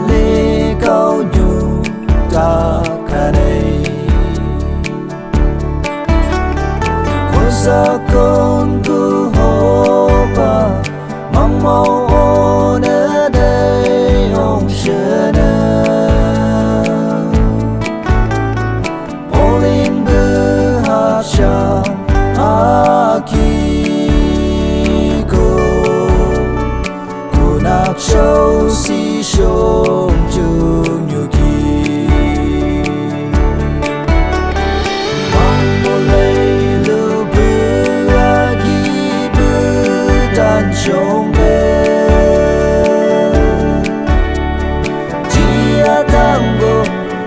lê cao nhu ta cả đây con sa con cứ hô ba mong mong ôn ở đây ông sẽ Olim berhasam akiku Ku nak sâu si sông chung yuki Mang boleh lu beragi berdan sông Jia tanggo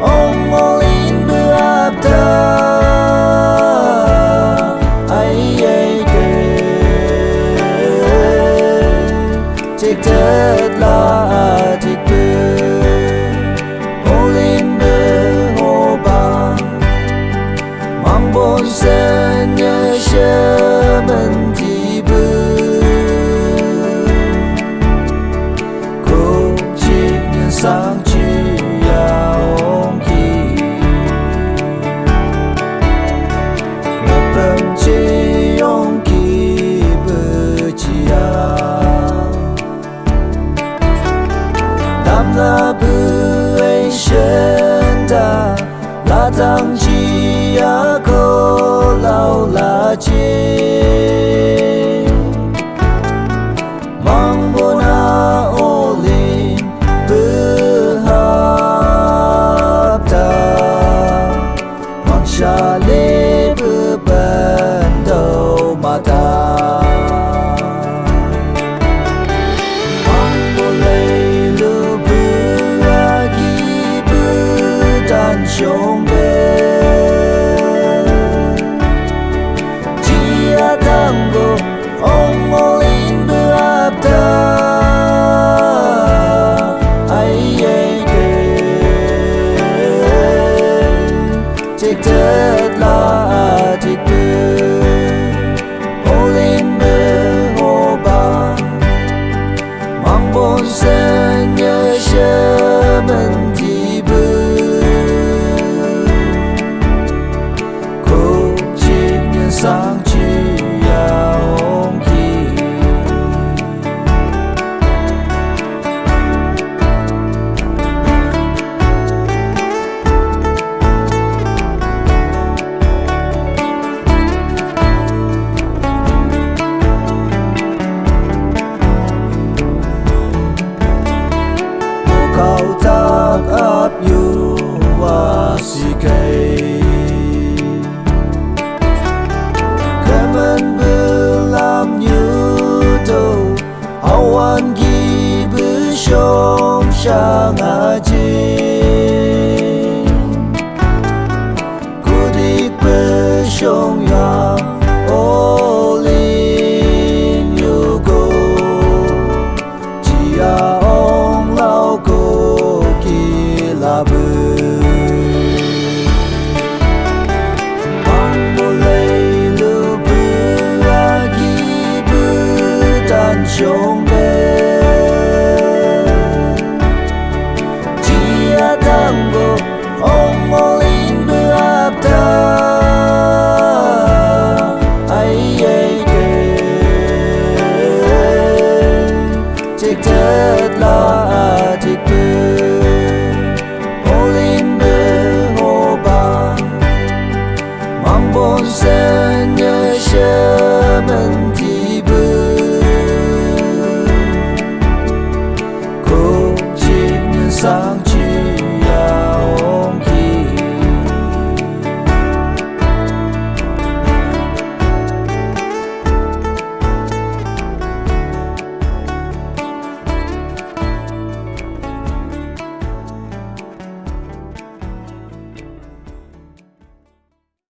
ông Olim berabda Thật là thích bơ Olim bơ hồ bà Mang bốn sân nhớ chơ mình thì bơ Cô chỉ nhận sáng chỉ áo ông kỳ Ngập lâm chỉ ông kỳ bơ chỉ áo La bui shen da la tang chi a ko lao la chi mang bona olim bu hap ta mang sha le bu ban do ma ta Sông Jia tanggo ông Olim berabda Thích thật là thích bơ Olim bơ hồ bà Mang bốn sân nhớ chơ mình thì bơ sáng chỉ áo ông kỳ Cô cao tác áp yu wa si cây Kemen belam yudo awan gi besyong syang ajin Kudik besyong yang Olim yugo Jia ong lau go gila Sông Jia tanggo ông Olim berabda Thích thật là thích bơ Olim bơ hồ bà Mang bốn sân nhớ chơ mình